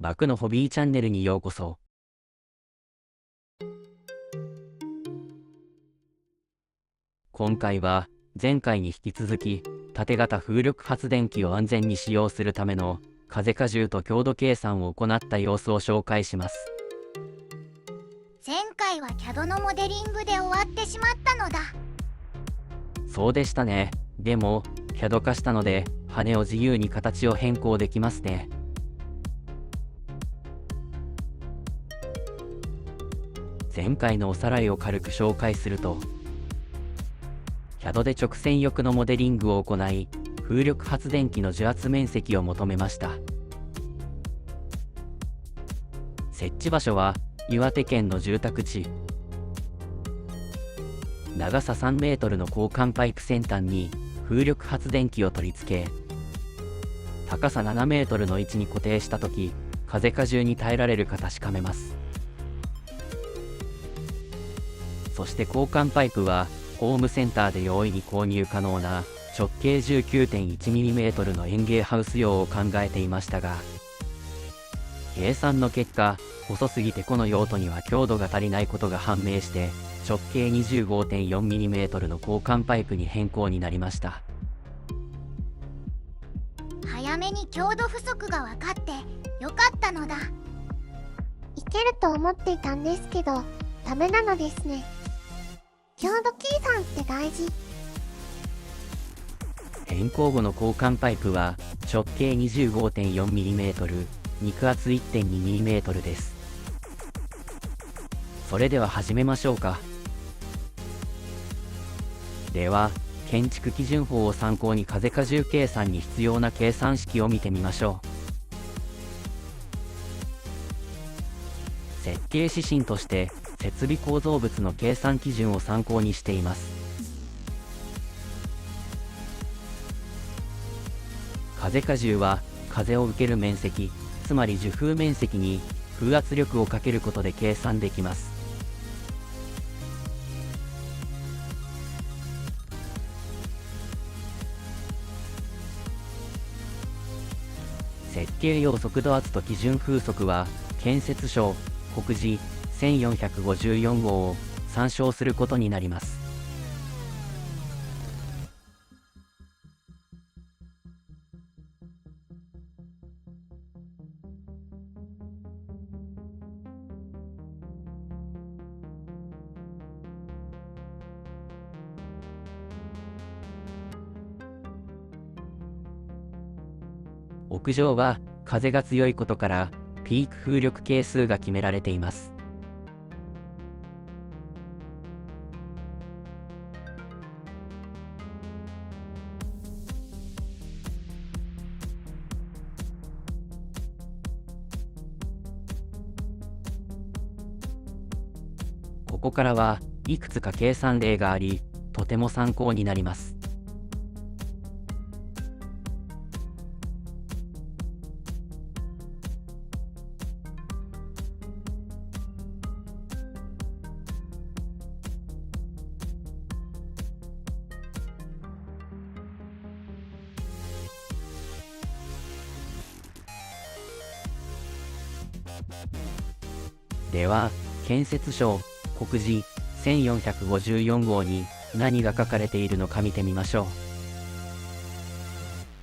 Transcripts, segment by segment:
バクのホビーチャンネルにようこそ。今回は前回に引き続き縦型風力発電機を安全に使用するための風荷重と強度計算を行った様子を紹介します。前回は CAD のモデリングで終わってしまったのだ。そうでしたね。でも CAD 化したので羽を自由に形を変更できますね。前回のおさらいを軽く紹介すると、CAD で直線翼のモデリングを行い、風力発電機の受圧面積を求めました。設置場所は岩手県の住宅地。長さ3メートルの交換パイプ先端に風力発電機を取り付け、高さ7メートルの位置に固定したとき、風荷重に耐えられるか確かめます。そして交換パイプはホームセンターで容易に購入可能な直径 19.1mm の園芸ハウス用を考えていましたが、計算の結果、細すぎてこの用途には強度が足りないことが判明して、直径 25.4mm の交換パイプに変更になりました。早めに強度不足が分かってよかったのだ。いけると思っていたんですけど、ダメなのですね。強度計算って大事。変更後の交換パイプは直径 25.4mm、肉厚 1.2mm です。それでは始めましょうか。では、建築基準法を参考に風荷重計算に必要な計算式を見てみましょう。設計指針として設備構造物の計算基準を参考にしています。風荷重は風を受ける面積、つまり受風面積に風圧力をかけることで計算できます。設計用速度圧と基準風速は建設省告示1454号を参照することになります。屋上は風が強いことからピーク風力係数が決められています。ここからはいくつか計算例があり、とても参考になります。では、建設省告示1454号に何が書かれているのか見てみましょ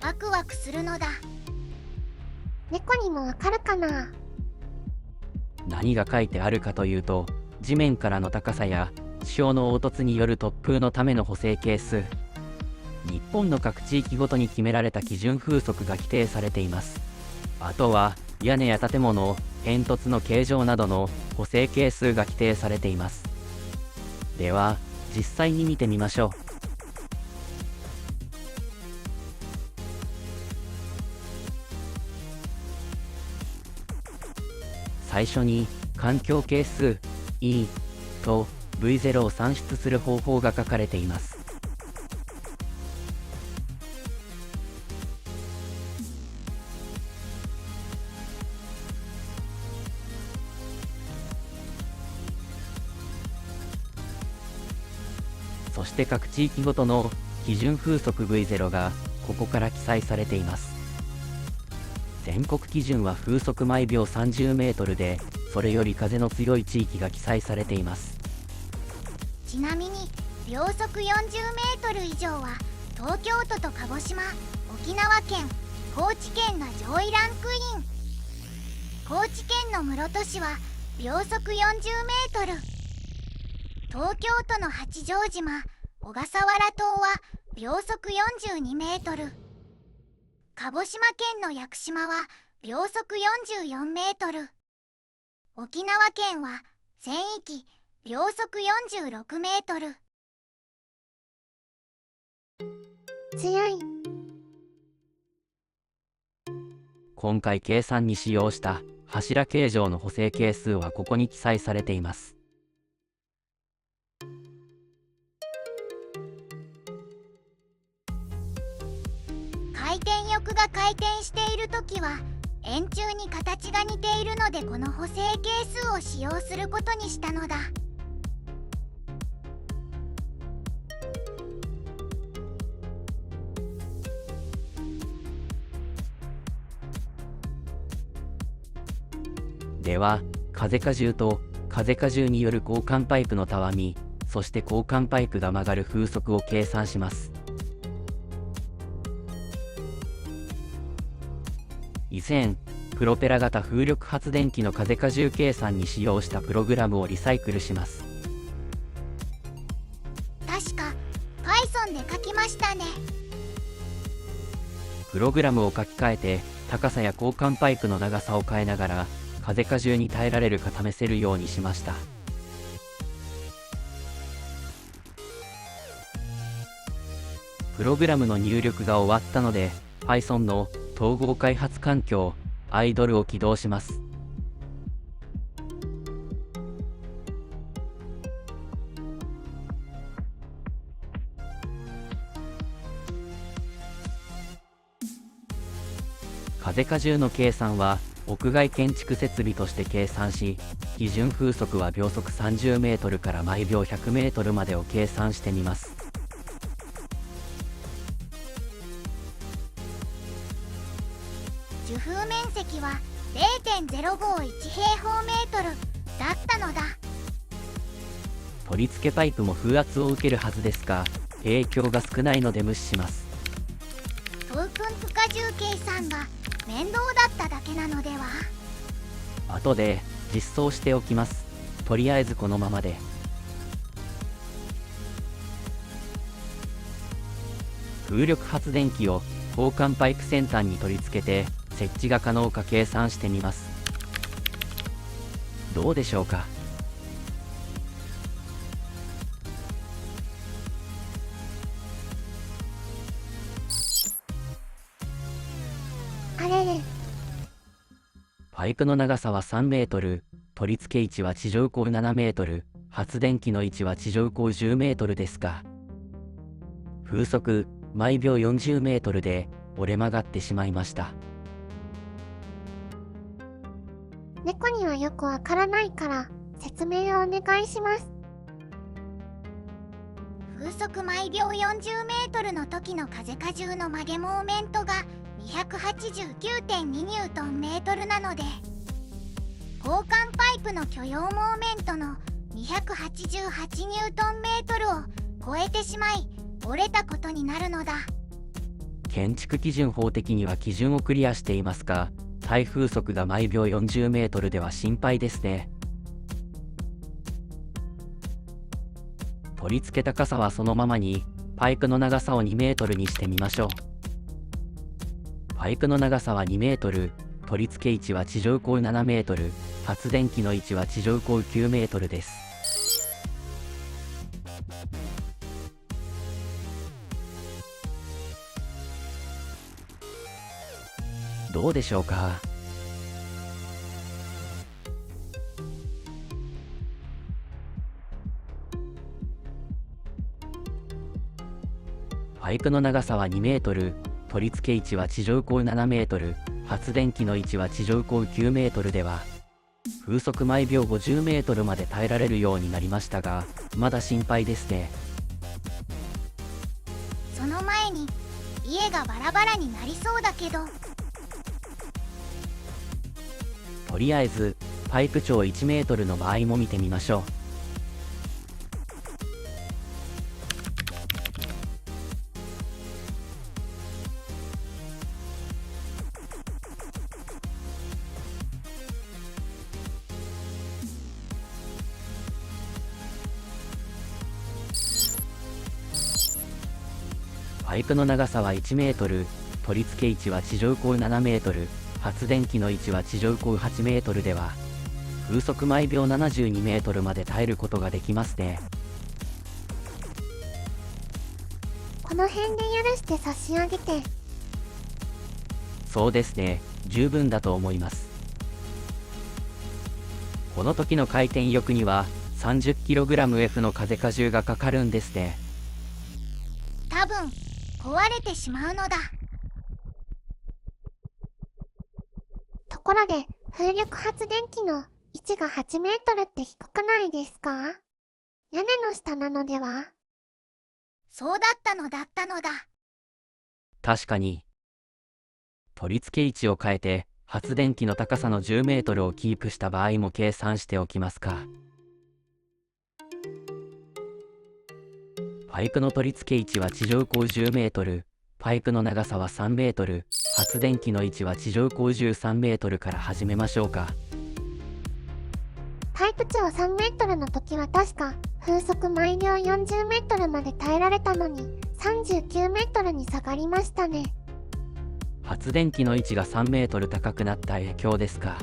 ワクワクするのだ。猫にもわかるかな？う。何が書いてあるかというと、地面からの高さや地表の凹凸による突風のための補正係数、日本の各地域ごとに決められた基準風速が規定されています。あとは屋根や建物、煙突の形状などの補正係数が規定されています。では、実際に見てみましょう。最初に環境係数 E と V0 を算出する方法が書かれています。そして各地域ごとの基準風速 V0 がここから記載されています。全国基準は風速毎秒30メートルで、それより風の強い地域が記載されています。ちなみに秒速40メートル以上は東京都と鹿児島、沖縄県、高知県が上位ランクイン。高知県の室戸市は秒速40メートル、東京都の八丈島、小笠原島は秒速42メートル、鹿児島県の屋久島は秒速44メートル、沖縄県は全域秒速46メートル。強い。今回計算に使用した柱形状の補正係数はここに記載されています。回転翼が回転しているときは円柱に形が似ているので、この補正係数を使用することにしたのだ。では、風荷重と風荷重による交換パイプのたわみ、そして交換パイプが曲がる風速を計算します。以前、プロペラ型風力発電機の風荷重計算に使用したプログラムをリサイクルします。確か Python で書きましたね。プログラムを書き換えて、高さや交換パイプの長さを変えながら、風荷重に耐えられるか試せるようにしました。プログラムの入力が終わったので、Python の統合開発環境 idle を起動します。風荷重の計算は屋外建築設備として計算し、基準風速は秒速30メートルから毎秒100メートルまでを計算してみます。受風面積は 0.051 平方メートルだったのだ。取り付けパイプも風圧を受けるはずですが、影響が少ないので無視します。等分負荷重計算が面倒だっただけなのでは。後で実装しておきます。とりあえずこのままで。風力発電機を交換パイプ先端に取り付けて設置が可能か計算してみます。どうでしょうか。あれれ。パイプの長さは3メートル、取り付け位置は地上高7メートル、発電機の位置は地上高10メートルですが、風速毎秒40メートルで折れ曲がってしまいました。猫にはよくわからないから説明をお願いします。風速毎秒40メートルの時の風荷重の曲げモーメントが 289.2 ニュートンメートルなので、交換パイプの許容モーメントの288ニュートンメートルを超えてしまい折れたことになるのだ。建築基準法的には基準をクリアしていますが、耐風速が毎秒40メートルでは心配ですね。取り付け高さはそのままに、パイプの長さを2メートルにしてみましょう。パイプの長さは2メートル、取り付け位置は地上高7メートル、発電機の位置は地上高9メートルです。どうでしょうか。パイプの長さは2メートル、取り付け位置は地上高7メートル、発電機の位置は地上高9メートルでは、風速毎秒50メートルまで耐えられるようになりましたが、まだ心配ですね。その前に家がバラバラになりそうだけど、とりあえずパイプ長1メートルの場合も見てみましょう。パイプの長さは1メートル、取り付け位置は地上高7メートル、発電機の位置は地上高8メートルでは、風速毎秒72メートルまで耐えることができますね。この辺で許して差し上げて。そうですね、十分だと思います。この時の回転翼には 30kgF の風荷重がかかるんですね。多分壊れてしまうのだ。ところで、風力発電機の位置が8メートルって低くないですか？屋根の下なのでは？そうだったのだ。確かに。取り付け位置を変えて発電機の高さの10メートルをキープした場合も計算しておきますか。パイプの取り付け位置は地上高10メートル、パイプの長さは3メートル、発電機の位置は地上高13メートルから始めましょうか。パイプ長3メートルの時は確か風速毎秒40メートルまで耐えられたのに39メートルに下がりましたね。発電機の位置が3メートル高くなった影響ですか。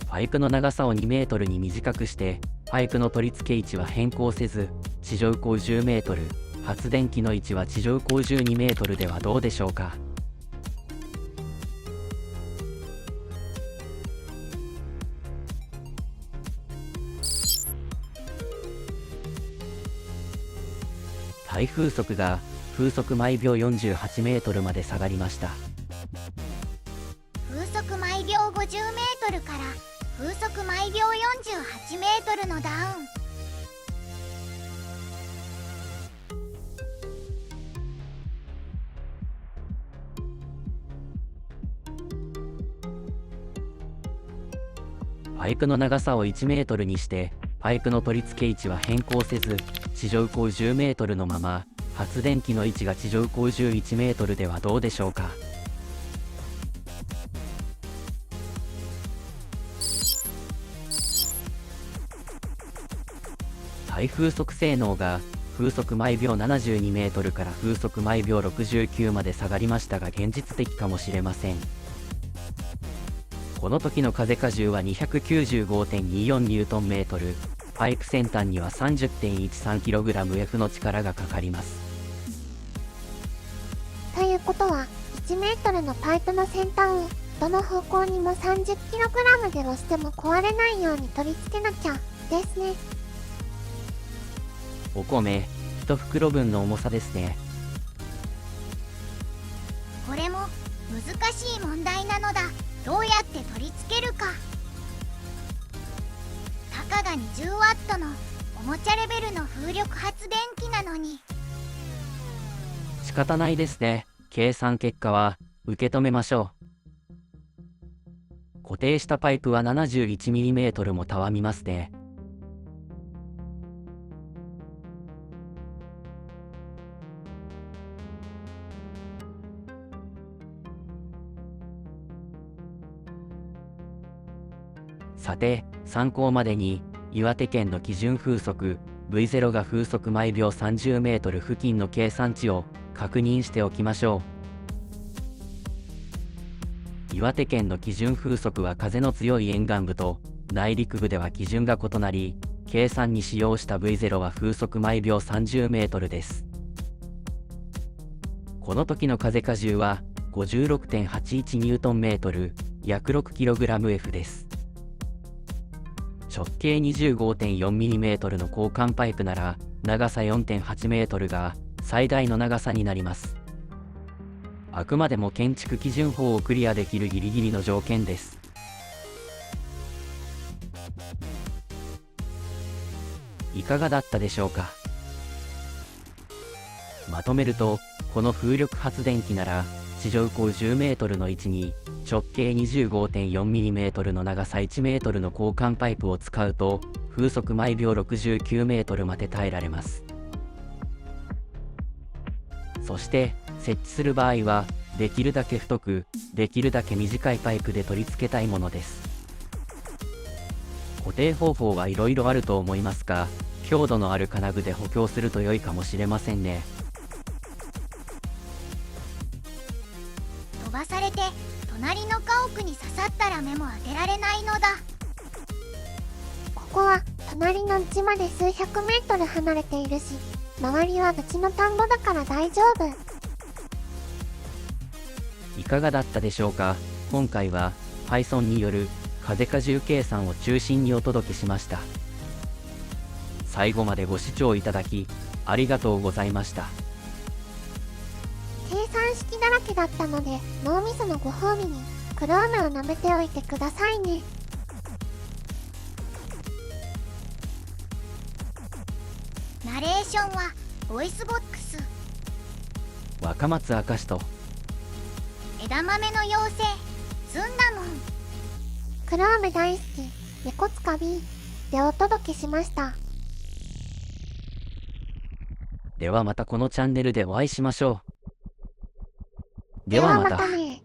パイプの長さを2メートルに短くして、パイプの取り付け位置は変更せず、地上高10メートル、発電機の位置は地上高12メートルではどうでしょうか。耐風速が風速毎秒48メートルまで下がりました。風速毎秒50メートルから風速毎秒48メートルのダウン。パイプの長さを1メートルにして、パイプの取り付け位置は変更せず、地上高10メートルのまま、発電機の位置が地上高11メートルではどうでしょうか。耐風速性能が風速毎秒72メートルから風速毎秒69まで下がりましたが現実的かもしれません。この時の風荷重は 295.24 ニュートンメートル、パイプ先端には 30.13kgF の力がかかります。ということは、1メートルのパイプの先端をどの方向にも 30kg で押しても壊れないように取り付けなきゃですね。お米1袋分の重さですね。これも難しい問題なのだ。どうやって取り付けるか。たかが20ワットのおもちゃレベルの風力発電機なのに。仕方ないですね。計算結果は受け止めましょう。固定したパイプは 71mm もたわみますね。さて、参考までに、岩手県の基準風速 V0 が風速毎秒30メートル付近の計算値を確認しておきましょう。岩手県の基準風速は風の強い沿岸部と内陸部では基準が異なり、計算に使用した V0 は風速毎秒30メートルです。この時の風荷重は 56.81 ニュートンメートル、約 6kgF です。直径 25.4mm の交換パイプなら長さ 4.8 メートルが最大の長さになります。あくまでも建築基準法をクリアできるギリギリの条件です。いかがだったでしょうか。まとめると、この風力発電機なら地上高10メートルの位置に直径 25.4mm の長さ1メートルの交換パイプを使うと風速毎秒69メートルまで耐えられます。そして設置する場合はできるだけ太くできるだけ短いパイプで取り付けたいものです。固定方法はいろいろあると思いますが、強度のある金具で補強すると良いかもしれませんね。飛ばされて隣の家屋に刺さったら目も当てられないのだ。ここは隣の家まで数百メートル離れているし、周りはうちの田んぼだから大丈夫。いかがだったでしょうか。今回は Python による風荷重計算を中心にお届けしました。最後までご視聴いただきありがとうございました。計算式だらけだったので、脳みそのご褒美に黒飴を舐めておいてくださいね。ナレーションはボイスボックス。若松明と枝豆の妖精ずんだもん。黒飴大好き猫塚 B でお届けしました。ではまたこのチャンネルでお会いしましょう。でではまはまた。たね。